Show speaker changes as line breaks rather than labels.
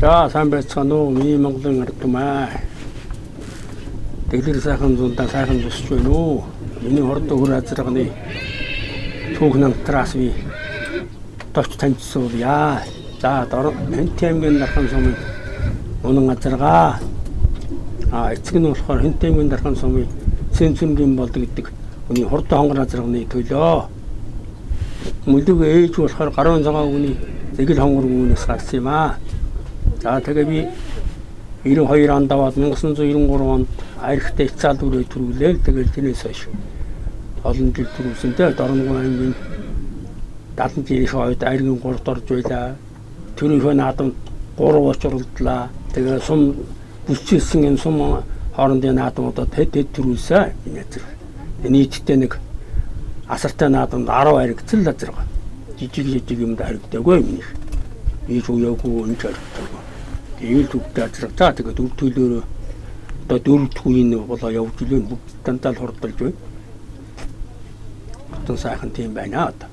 За сайн байцгаана уу? Миний Монголын ард түмээ. Дэлгэр сайхан зундаа сайхан тусч байна уу? Миний хорд өр азрагны түүх намтраас би товч таньцуулъя. За Хэнтэй аймгийн Дархан сумын унан азаргаа. Эцэг нь болохоор Хэнтэй аймгийн Дархан сумын Цэнцүнгийн болд гэдэг хүний хорд хонгор азрагны төлөө. Мөлөг ээж болохоор гаруун цагаан үний зэгэл хонгор үүнээс гарсан юм аа. За тэгээ би 92 онд аваад 1993 онд аярхтай Ицаал үрээ төрүүлээл тэгэл тэрнээс хойш олон жил төрүүлсэнтэй Дорногов аймгийн 70 жилийн хойд аяргийн 3-т орж байлаа. Төрийнхөө наадамд 3 очролдлаа. Тэгээ сум бүсчилсэн энэ сум хоорондын наадмуудад хэд төрүүлсэн энэ азар. Нийтдээ нэг асартай наадамд 10 аяргцэл азар. Жижиг юмд харагдаагүй юм их. Ийш уяагүй энэ харагдаагүй. Ээл төвтэй азраг. За тэгээд үр төлөөрөө одоо дөрөвдүгээр энэ болоо явж илэн бүгд дандаа л хурдалж байна. Хотон сайхан тийм байна одоо.